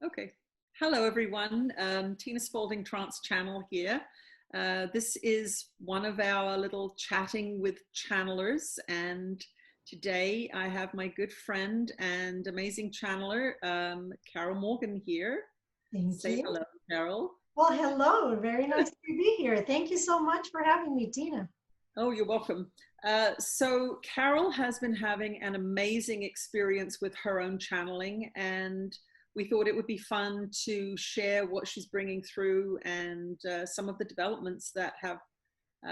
Okay. Hello, everyone. Tina Spalding Trance channel here. This is one of our little chatting with channelers, and today I have my good friend and amazing channeler, Carol Morgan here. Thank Say you. hello, Carol. Well, hello. Very nice to be here. Thank you so much for having me, Tina. Oh, you're welcome. So Carol has been having an amazing experience with her own channeling, and we thought it would be fun to share what she's bringing through and some of the developments that have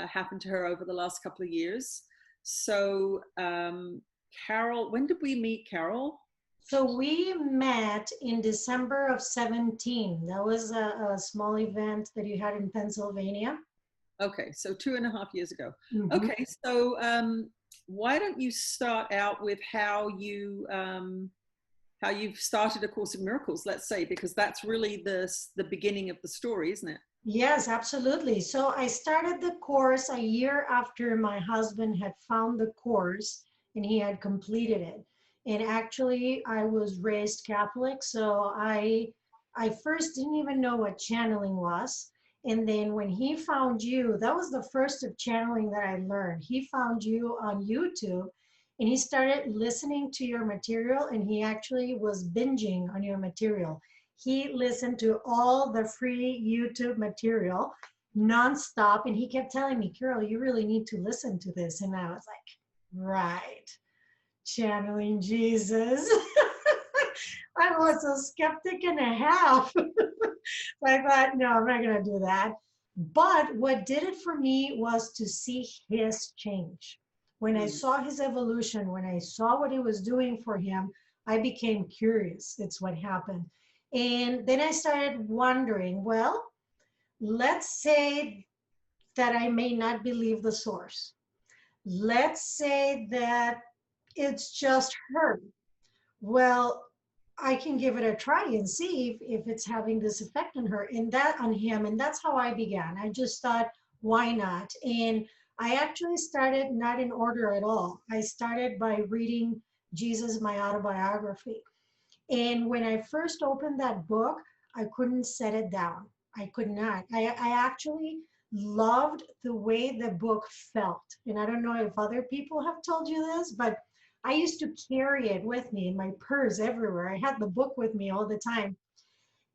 happened to her over the last couple of years. So, Carol, when did we meet, Carol? So we met in December of 17. That was a small event that you had in Pennsylvania. Okay, so 2.5 years ago. Mhm. Okay, so why don't you start out with how you've started A Course in Miracles, let's say, because that's really the beginning of the story, isn't it? Yes, absolutely. So I started the course a year after my husband had found the course and he had completed it. And actually, I was raised Catholic, so I first didn't even know what channeling was. And then when he found you, that was the first of channeling that I learned. He found you on YouTube and he started listening to your material, and he actually was binging on your material. He listened to all the free YouTube material nonstop, and he kept telling me, Carol, you really need to listen to this. And I was like, right, channeling Jesus. I was a skeptic and a half. So I thought, no, I'm not going to do that. But what did it for me was to see his change. When I Mm. saw his evolution, when I saw what he was doing for him, I became curious. It's what happened. And then I started wondering, well, let's say that I may not believe the source. Let's say that it's just her. Well, I can give it a try and see if it's having this effect on her and that on him. And that's how I began. I just thought, why not? And I actually started not in order at all. I started by reading Jesus, my autobiography. And when I first opened that book, I couldn't set it down. I could not. I actually loved the way the book felt. And I don't know if other people have told you this, but I used to carry it with me in my purse everywhere. I had the book with me all the time.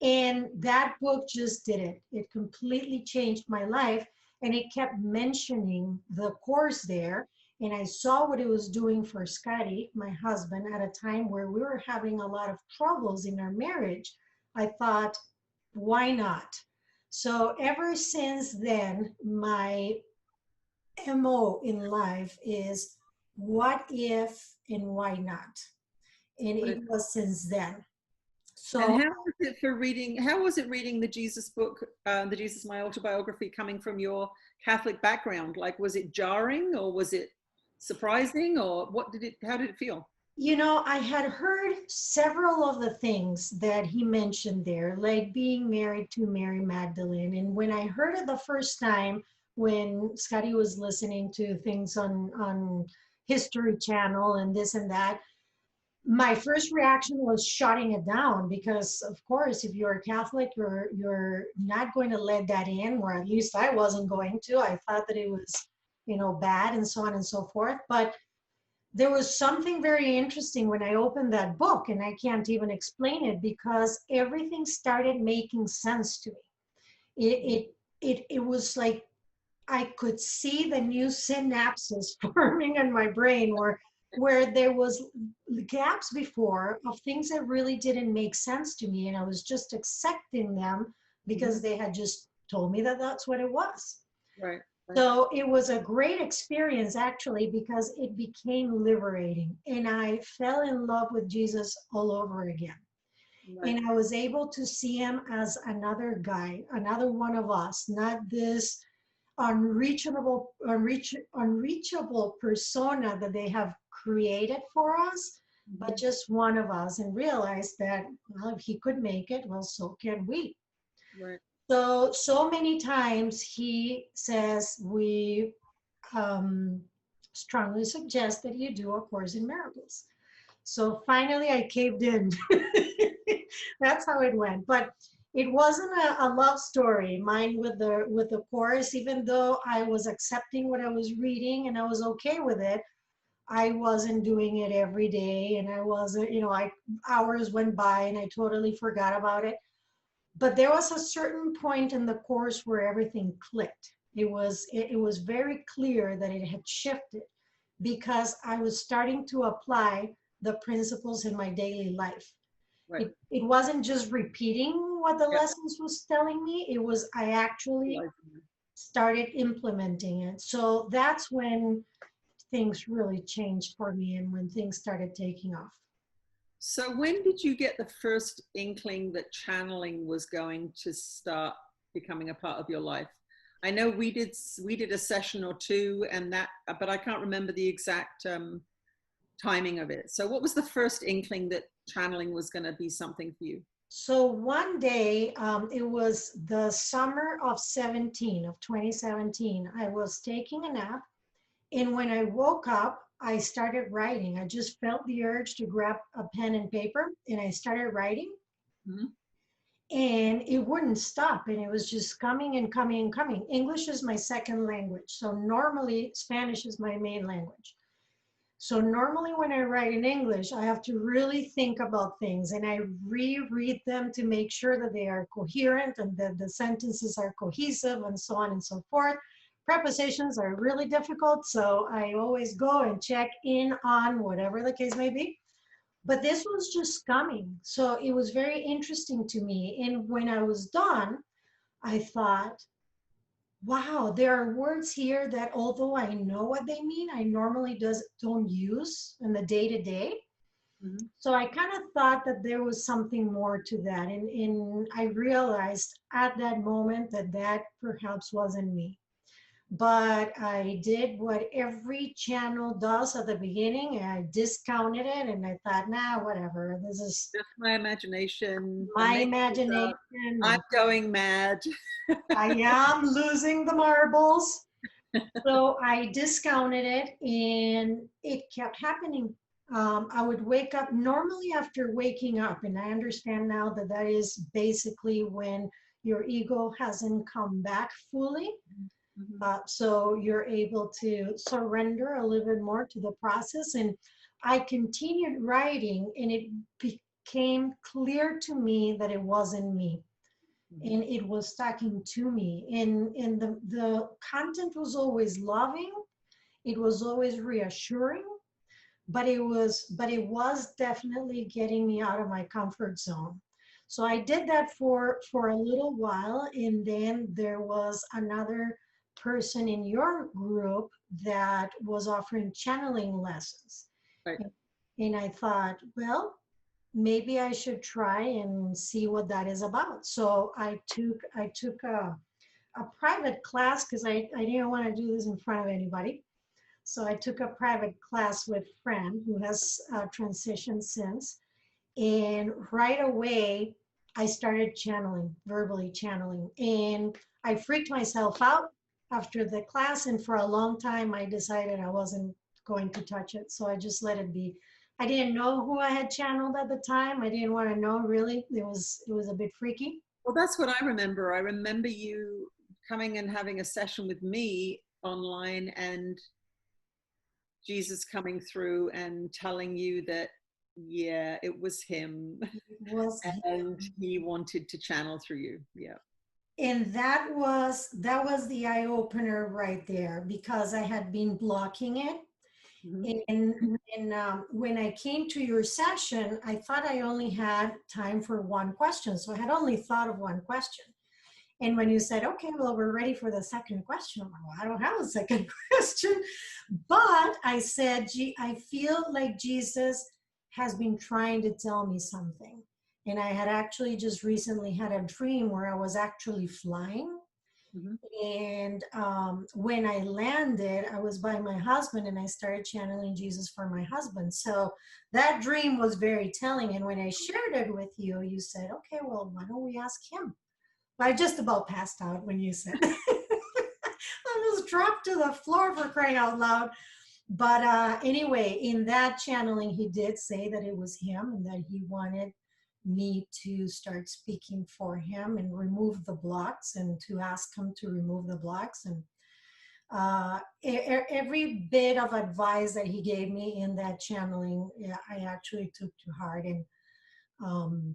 And that book just did it. It completely changed my life. And it kept mentioning the course there. And I saw what it was doing for Scotty, my husband, at a time where we were having a lot of troubles in our marriage. I thought, why not? So ever since then, my MO in life is what if and why not? And What it if, was since then. and So how was it for reading? How was it reading the Jesus book, the Jesus My Autobiography, coming from your Catholic background? Like, was it jarring, or was it surprising, or what did it? How did it feel? I had heard several of the things that he mentioned there, like being married to Mary Magdalene. And when I heard it the first time, when Scotty was listening to things on History Channel and this and that, my first reaction was shutting it down because, of course, if you're a Catholic, you're not going to let that in, or at least I wasn't going to. I thought that it was, bad and so on and so forth. But there was something very interesting when I opened that book, and I can't even explain it because everything started making sense to me. It was like I could see the new synapses forming in my brain, where there was gaps before of things that really didn't make sense to me, and I was just accepting them Hmm. because they had just told me that that's what it was. Right, right, So it was a great experience actually because it became liberating and I fell in love with Jesus all over again. right. And I was able to see him as another guy, another one of us, not this unreachable persona that they have created for us, but Hmm. just one of us, and realize that, well, if he could make it, well, so can we. Right. So many times he says, we um, strongly suggest that you do A Course in Miracles. So finally I caved in. That's how it went. But it wasn't a love story, mine with the course, even though I was accepting what I was reading and I was okay with it. I wasn't doing it every day, and I wasn't, hours went by and I totally forgot about it. But there was a certain point in the course where everything clicked. It was very clear that it had shifted because I was starting to apply the principles in my daily life. Right. It wasn't just repeating what the Yeah. lessons was telling me. It was I actually started implementing it. So that's when things really changed for me and when things started taking off. So when did you get the first inkling that channeling was going to start becoming a part of your life? I know we did a session or two, and that, but I can't remember the exact timing of it. So what was the first inkling that channeling was going to be something for you? So one day, it was the summer of 2017. I was taking a nap, and when I woke up, I started writing. I just felt the urge to grab a pen and paper, and I started writing. Mm-hmm. And it wouldn't stop, and it was just coming and coming and coming. English is my second language, so normally Spanish is my main language. So normally when I write in English, I have to really think about things and I reread them to make sure that they are coherent and that the sentences are cohesive and so on and so forth. Prepositions are really difficult, so I always go and check in on whatever the case may be. But this was just coming. So it was very interesting to me. And when I was done, I thought, wow, there are words here that although I know what they mean, I normally don't use in the day to day. So I kind of thought that there was something more to that. And I realized at that moment that that perhaps wasn't me. But I did what every channel does at the beginning. And I discounted it and I thought, nah, whatever. This is Just my imagination. I'm my making this up. imagination. I'm going mad. I am losing the marbles. So I discounted it and it kept happening. I would wake up normally after waking up, and I understand now that that is basically when your ego hasn't come back fully. So you're able to surrender a little bit more to the process. And I continued writing, and it became clear to me that it wasn't me and it was talking to me. And the content was always loving, it was always reassuring, but it was definitely getting me out of my comfort zone. So I did that for a little while, and then there was another person in your group that was offering channeling lessons. Right. And I thought, well, maybe I should try and see what that is about. So I took a private class because I didn't want to do this in front of anybody. So I took a private class with Fran, who has transitioned since. And right away, I started channeling, verbally channeling. And I freaked myself out after the class. And for a long time, I decided I wasn't going to touch it. So I just let it be. I didn't know who I had channeled at the time. I didn't want to know really. It was a bit freaky. Well, that's what I remember. I remember you coming and having a session with me online and Jesus coming through and telling you that, yeah, it was him. It was, And he wanted to channel through you. Yeah. and that was the eye opener right there because I had been blocking it. And when I came to your session, I thought I only had time for one question. So I had only thought of one question. And when you said, okay, well, we're ready for the second question, I'm like, well, I don't have a second question. But I said, gee, I feel like Jesus has been trying to tell me something. And I had actually just recently had a dream where I was actually flying. And when I landed, I was by my husband and I started channeling Jesus for my husband. So that dream was very telling. And when I shared it with you, you said, okay, well, why don't we ask him? I just about passed out when you said I was dropped to the floor for crying out loud. But anyway, in that channeling, he did say that it was him and that he wanted me to start speaking for him and remove the blocks and to ask him to remove the blocks. And every bit of advice that he gave me in that channeling, yeah, I actually took to heart. And um,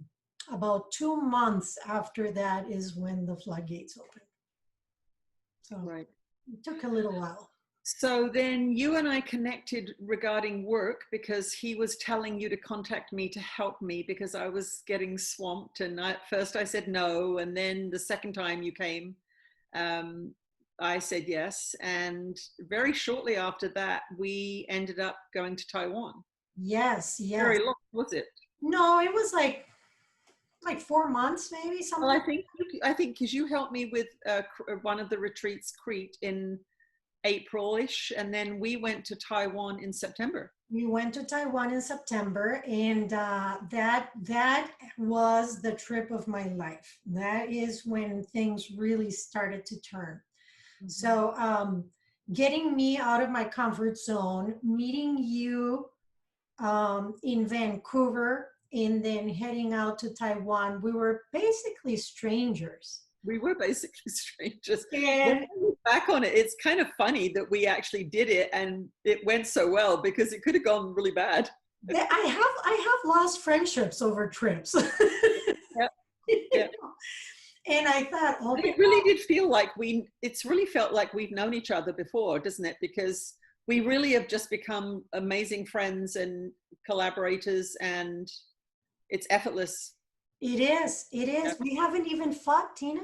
about 2 months after that is when the floodgates opened. So Right. it took a little while. So then you and I connected regarding work because he was telling you to contact me to help me because I was getting swamped. And at first I said no. And then the second time you came, I said yes. And very shortly after that, we ended up going to Taiwan. Yes, yes. Very long, was it? No, it was like 4 months, maybe Well, something. I think because you helped me with one of the retreats, Crete, in April-ish, and then we went to Taiwan in September. We went to Taiwan in September, and that was the trip of my life. That is when things really started to turn. Mm-hmm. So, getting me out of my comfort zone, meeting you in Vancouver, and then heading out to Taiwan, we were basically strangers. We were basically strangers. And back on it, it's kind of funny that we actually did it and it went so well because it could have gone really bad. I have lost friendships over trips. Yep. Yep. And I thought, oh, it really did feel like it's really felt like we've known each other before, doesn't it? Because we really have just become amazing friends and collaborators, and it's effortless. It is. It is. Yep. We haven't even fought, Tina.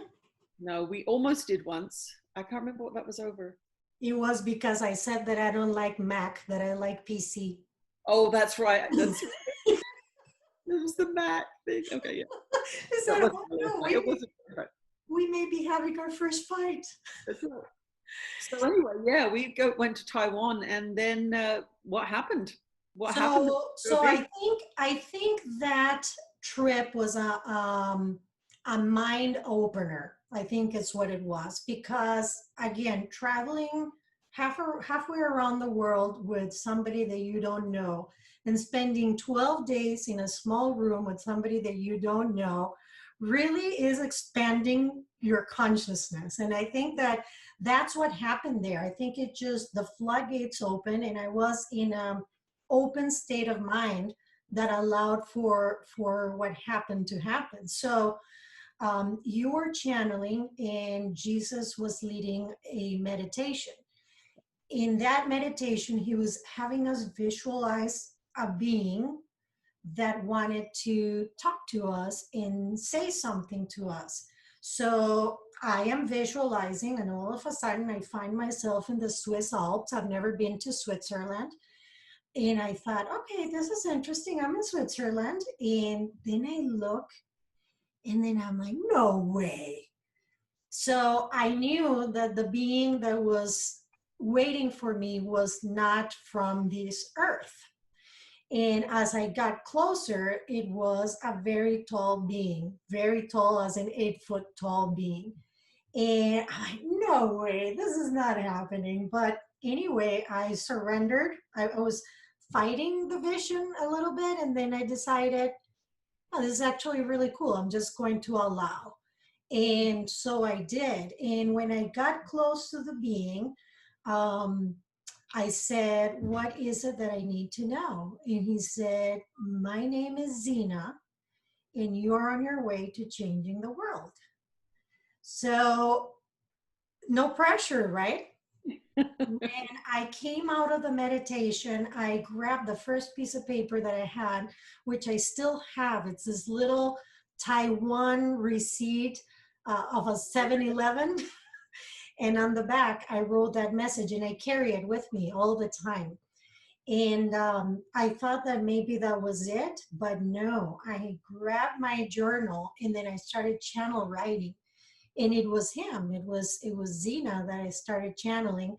No, we almost did once. I can't remember what that was over. It was because I said that I don't like Mac, that I like PC. Oh, that's right. That's right. It was the Mac thing. Okay, yeah. We may be having our first fight. That's right. So anyway, yeah, we went to Taiwan, and then what happened? What happened? So I think that trip was a mind opener. I think it's what it was, because again, traveling halfway around the world with somebody that you don't know and spending 12 days in a small room with somebody that you don't know really is expanding your consciousness. And I think that that's what happened there. I think it just, the floodgates opened, and I was in an open state of mind that allowed for what happened to happen. So you were channeling, and Jesus was leading a meditation. In that meditation, he was having us visualize a being that wanted to talk to us and say something to us. So I am visualizing, and all of a sudden I find myself in the Swiss Alps. I've never been to Switzerland. And I thought, okay, this is interesting. I'm in Switzerland. And then I look, and then I'm like, no way. So I knew that the being that was waiting for me was not from this earth. And as I got closer, it was a very tall being, very tall, as an 8-foot tall being. And I'm like, no way, this is not happening. But anyway, I surrendered. I was fighting the vision a little bit, and then I decided, oh, this is actually really cool. I'm just going to allow. And so I did. And when I got close to the being, I said, what is it that I need to know? And he said, my name is Zena, and you're on your way to changing the world. So no pressure, right? When I came out of the meditation, I grabbed the first piece of paper that I had, which I still have. It's this little Taiwan receipt of a 7-Eleven. And on the back, I wrote that message, and I carry it with me all the time. And I thought that maybe that was it, but no. I grabbed my journal, and then I started channel writing. And it was him. It was Zena that I started channeling.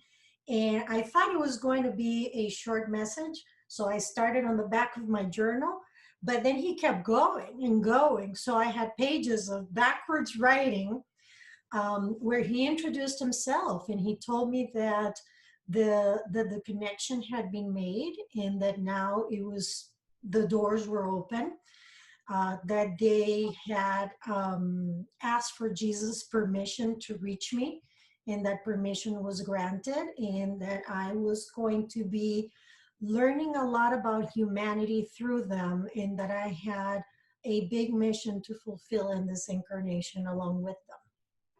And I thought it was going to be a short message. So I started on the back of my journal, but then he kept going and going. So I had pages of backwards writing where he introduced himself, and he told me that the connection had been made, and that now it was, the doors were open, that they had asked for Jesus' permission to reach me, and that permission was granted, and that I was going to be learning a lot about humanity through them, and that I had a big mission to fulfill in this incarnation along with them.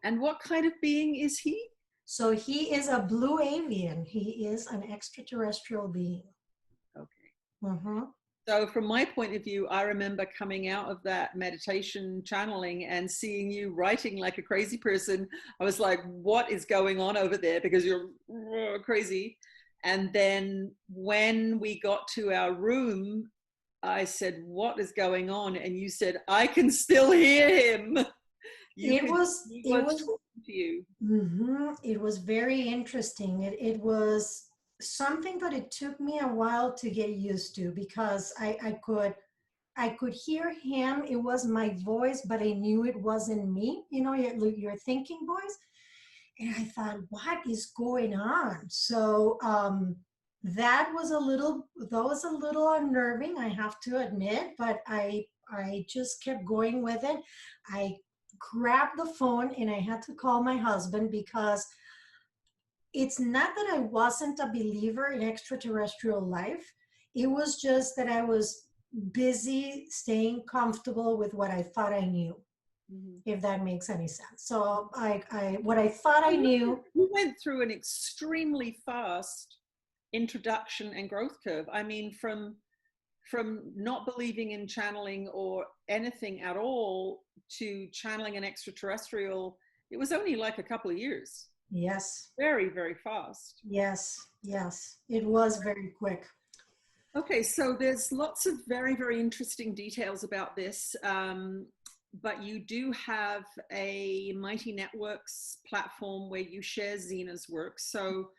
And what kind of being is he? So he is a blue avian. He is an extraterrestrial being. Okay. Mm-hmm. So from my point of view, I remember coming out of that meditation channeling and seeing you writing like a crazy person. I was like, what is going on over there? Because you're crazy. And then when we got to our room, I said, what is going on? And you said, I can still hear him. It was talking to you. Mm-hmm. It was very interesting. It was something that it took me a while to get used to, because I could hear him. It was my voice, but I knew it wasn't me. You know, your thinking voice. And I thought, what is going on? So that was a little unnerving, I have to admit, but I just kept going with it. I grabbed the phone and I had to call my husband, because it's not that I wasn't a believer in extraterrestrial life. It was just that I was busy staying comfortable with what I thought I knew, if that makes any sense. So what I thought I knew. You went through an extremely fast introduction and growth curve. I mean, from not believing in channeling or anything at all to channeling an extraterrestrial, it was only like a couple of years. Yes. Very, very fast. Yes. It was very quick. Okay, so there's lots of very, very interesting details about this. But you do have a Mighty Networks platform where you share Zena's work. So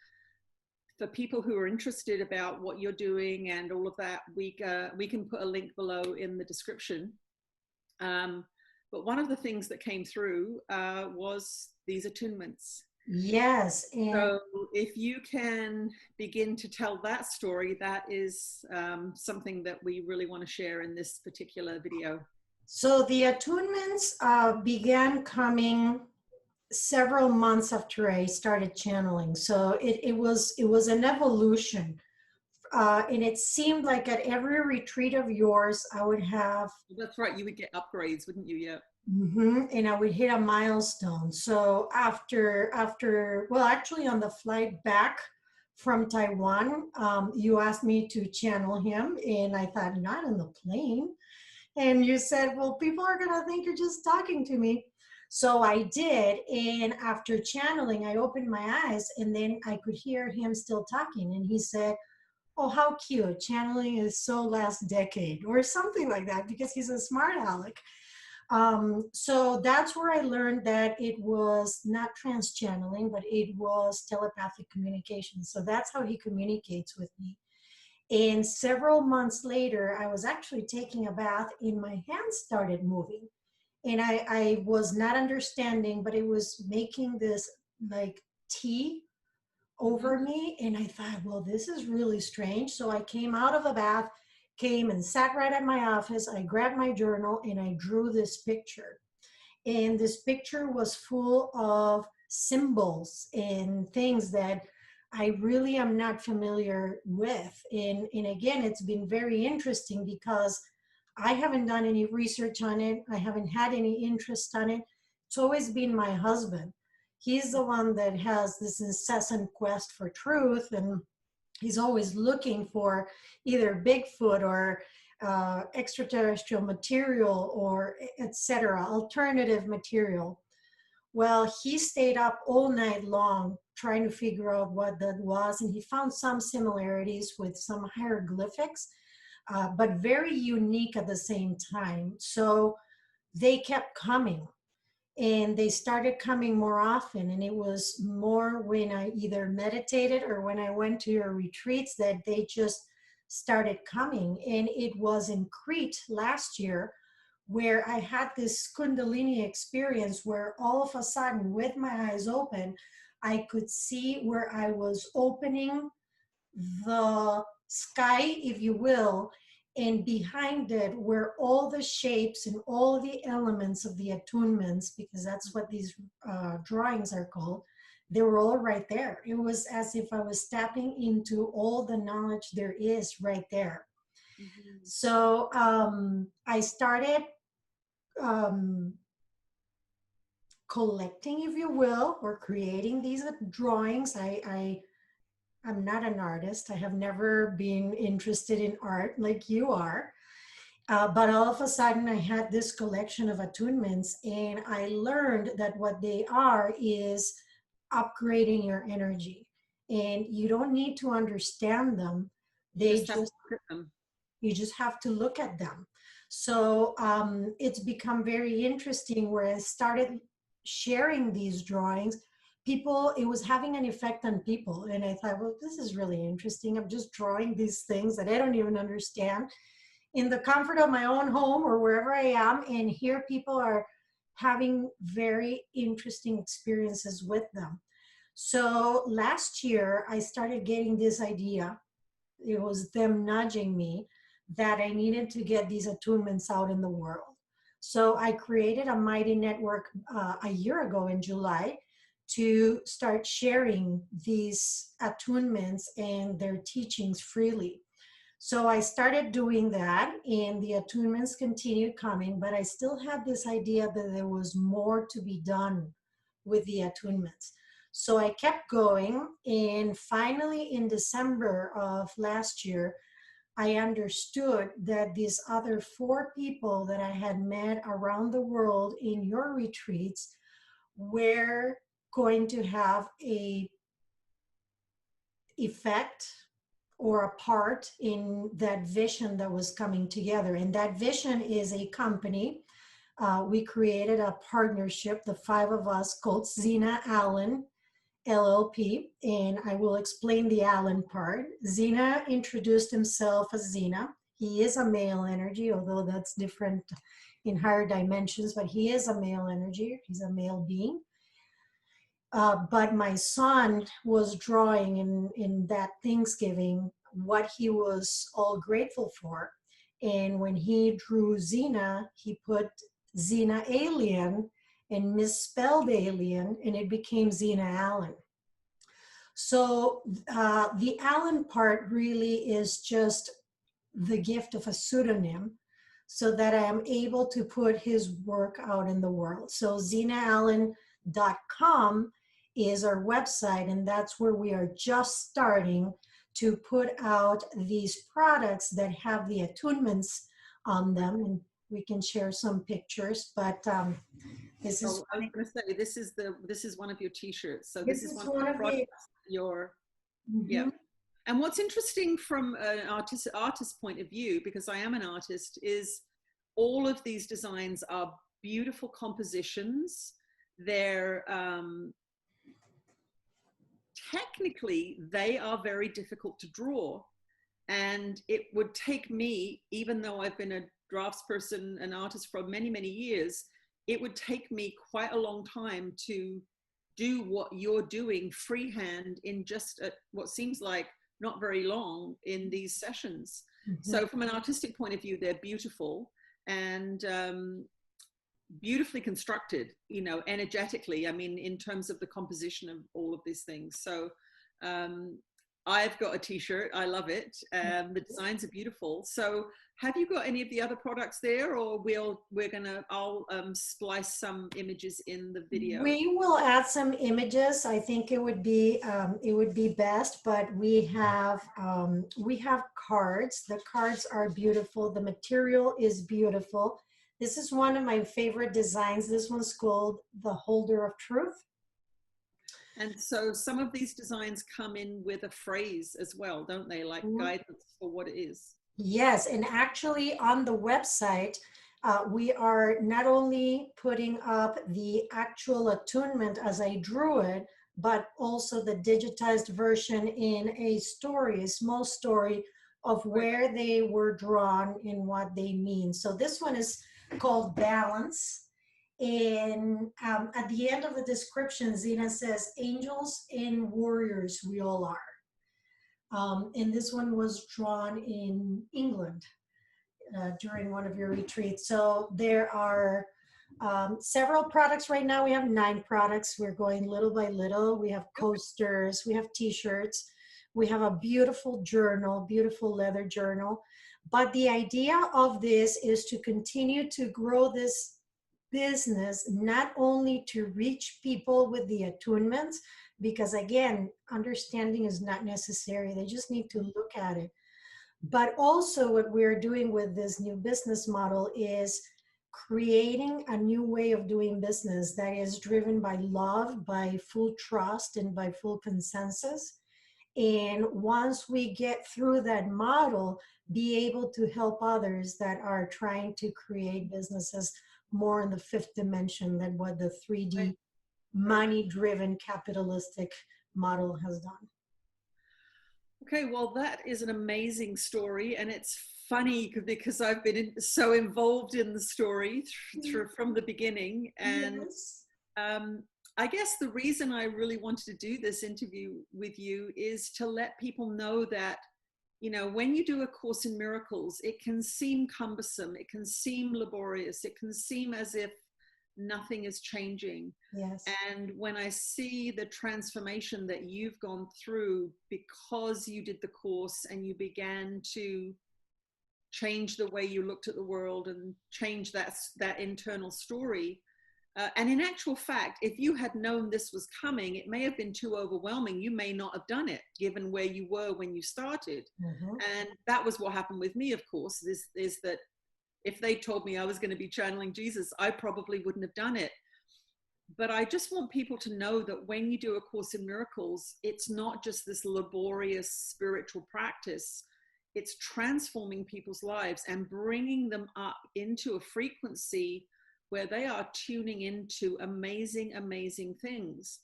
for people who are interested about what you're doing and all of that, we can put a link below in the description. But one of the things that came through was these attunements. Yes. And so if you can begin to tell that story, that is something that we really want to share in this particular video. So the attunements began coming several months after I started channeling. So it was an evolution. And it seemed like at every retreat of yours, I would have. That's right. You would get upgrades, wouldn't you? Yeah. Mm-hmm. And I would hit a milestone. So after, well, actually on the flight back from Taiwan, you asked me to channel him, and I thought, not on the plane. And you said, well, people are going to think you're just talking to me. So I did. And after channeling, I opened my eyes, and then I could hear him still talking. And he said, oh, how cute. Channeling is so last decade, or something like that, because he's a smart aleck. So that's where I learned that it was not trans channeling, but it was telepathic communication. So that's how he communicates with me. And several months later, I was actually taking a bath and my hands started moving. And I was not understanding, but it was making this like tea over me. And I thought, well, this is really strange. So I came out of the bath, came and sat right at my office. I grabbed my journal and I drew this picture. And this picture was full of symbols and things that I really am not familiar with. And again, it's been very interesting because I haven't done any research on it. I haven't had any interest on it. It's always been my husband. He's the one that has this incessant quest for truth, and he's always looking for either Bigfoot or extraterrestrial material or etc., alternative material. Well, he stayed up all night long trying to figure out what that was, and he found some similarities with some hieroglyphics, but very unique at the same time. So they kept coming, and they started coming more often, and it was more when I either meditated or when I went to your retreats that they just started coming. And it was in Crete last year where I had this Kundalini experience where all of a sudden, with my eyes open, I could see where I was opening the sky, if you will, and behind it were all the shapes and all the elements of the attunements, because that's what these drawings are called. They were all right there. It was as if I was tapping into all the knowledge there is right there. Mm-hmm. So I started um, collecting, if you will, or creating these drawings. I'm not an artist. I have never been interested in art like you are. But all of a sudden, I had this collection of attunements, and I learned that what they are is upgrading your energy. And you don't need to understand them. They Just have to just, look at them. you just have to look at them. So it's become very interesting where I started sharing these drawings. People, it was having an effect on people. And I thought, well, this is really interesting. I'm just drawing these things that I don't even understand in the comfort of my own home or wherever I am. And here people are having very interesting experiences with them. So last year, I started getting this idea. It was them nudging me that I needed to get these attunements out in the world. So I created a mighty network a year ago in July to start sharing these attunements and their teachings freely. So I started doing that, and the attunements continued coming, but I still had this idea that there was more to be done with the attunements. So I kept going, and finally in December of last year, I understood that these other 4 people that I had met around the world in your retreats were going to have a effect or a part in that vision that was coming together. And that vision is a company. We created a partnership, the 5 of us, called Zena Allen LLP, and I will explain the Allen part. Zena introduced himself as Zena. He is a male energy, although that's different in higher dimensions, but he is a male energy. He's a male being. But my son was drawing in that Thanksgiving what he was all grateful for. And when he drew Xena, he put Xena Alien and misspelled alien, and it became Xena Allen. So the Allen part really is just the gift of a pseudonym so that I am able to put his work out in the world. So xenaallen.com is our website, and that's where we are just starting to put out these products that have the attunements on them, and we can share some pictures, but this is I was going to say this is one of your t-shirts. So this this is is one of one the of the products your yeah. Mhm. And what's interesting from an artist point of view, because I am an artist, is all of these designs are beautiful compositions. They're technically, they are very difficult to draw. And it would take me, even though I've been a draftsperson, an artist for many, many years, it would take me quite a long time to do what you're doing freehand in just what seems like not very long in these sessions. Mhm. So from an artistic point of view, they're beautiful and beautifully constructed, you know, energetically. I mean, in terms of the composition of all of these things. So I've got a t-shirt. I love it. The designs are beautiful. So have you got any of the other products there, or I'll splice some images in the video? We will add some images. I think it would be best, but we have cards. The cards are beautiful. The material is beautiful. This is one of my favorite designs. This one's called the Holder of Truth. And so some of these designs come in with a phrase as well, don't they? Like guidance for what it is. Yes, and actually on the website, we are not only putting up the actual attunement as I drew it, but also the digitized version in a story, a small story of where they were drawn and what they mean. So this one is called Balance. And at the end of the description, Zena says, angels and warriors, we all are. And this one was drawn in England during one of your retreats. So there are several products right now. We have 9 products. We're going little by little. We have coasters, we have t-shirts, we have a beautiful journal, beautiful leather journal. But the idea of this is to continue to grow this business, not only to reach people with the attunements, because again, understanding is not necessary. They just need to look at it. But also what we're doing with this new business model is creating a new way of doing business that is driven by love, by full trust, and by full consensus. And once we get through that model, be able to help others that are trying to create businesses more in the 5th dimension than what the 3D money-driven capitalistic model has done. Okay, well, that is an amazing story, and it's funny because I've been so involved in the story from the beginning. And Yes. I guess the reason I really wanted to do this interview with you is to let people know that, you know, when you do A Course in Miracles, it can seem cumbersome, it can seem laborious, it can seem as if nothing is changing. Yes. And when I see the transformation that you've gone through because you did the course and you began to change the way you looked at the world and change that internal story. And in actual fact, if you had known this was coming, it may have been too overwhelming. You may not have done it, given where you were when you started. Mm-hmm. And that was what happened with me, of course, is that if they told me I was going to be channeling Jesus, I probably wouldn't have done it. But I just want people to know that when you do A Course in Miracles, it's not just this laborious spiritual practice. It's transforming people's lives and bringing them up into a frequency where they are tuning into amazing, amazing things.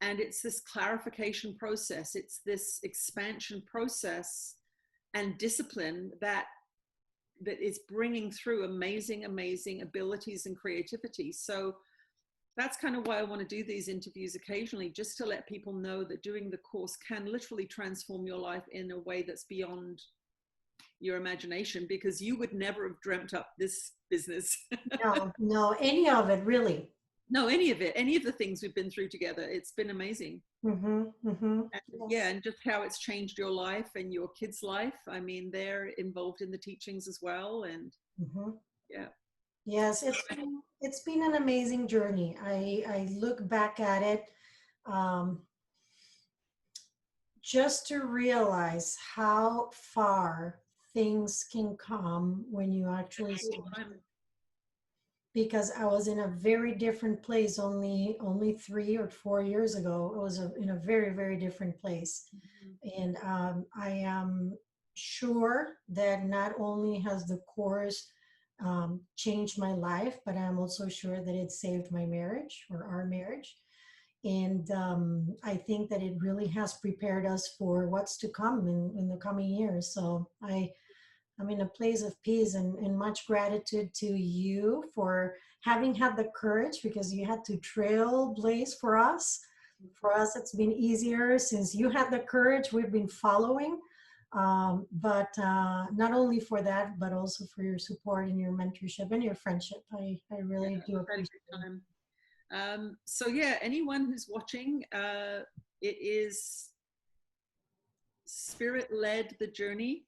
And it's this clarification process. It's this expansion process and discipline that is bringing through amazing, amazing abilities and creativity. So that's kind of why I want to do these interviews occasionally, just to let people know that doing the course can literally transform your life in a way that's beyond your imagination, because you would never have dreamt up this business. No, any of it really. No, any of it, any of the things we've been through together. It's been amazing. Mm-hmm, mm-hmm. And, Yes. yeah, and just how it's changed your life and your kids' life. I mean, they're involved in the teachings as well. And Mm-hmm. yeah. Yes, it's been an amazing journey. I look back at it just to realize how far things can come when you actually because I was in a very different place only 3 or 4 years ago. I was in a very, very different place. Mm-hmm. And I am sure that not only has the course changed my life, but I'm also sure that it saved my marriage, or our marriage. And I think that it really has prepared us for what's to come in the coming years. So I'm in a place of peace and much gratitude to you for having had the courage, because you had to trailblaze for us. For us, it's been easier since you had the courage. We've been following. But not only for that, but also for your support and your mentorship and your friendship. I really do appreciate it. So yeah, anyone who's watching, it is Spirit-Led The Journey.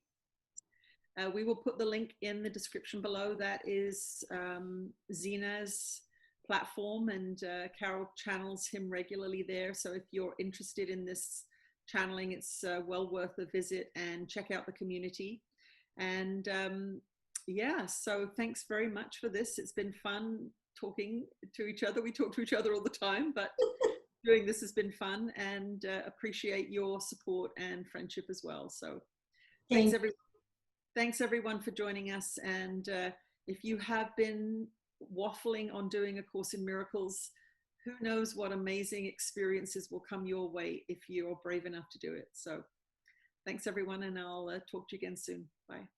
We will put the link in the description below. That is Zena's platform, and Carol channels him regularly there. So if you're interested in this channeling, it's well worth a visit, and check out the community. And yeah, so thanks very much for this. It's been fun talking to each other. We talk to each other all the time, but doing this has been fun, and appreciate your support and friendship as well. So thanks everyone. Thanks everyone for joining us. And if you have been waffling on doing A Course in Miracles, who knows what amazing experiences will come your way if you're brave enough to do it. So thanks everyone, and I'll talk to you again soon. Bye.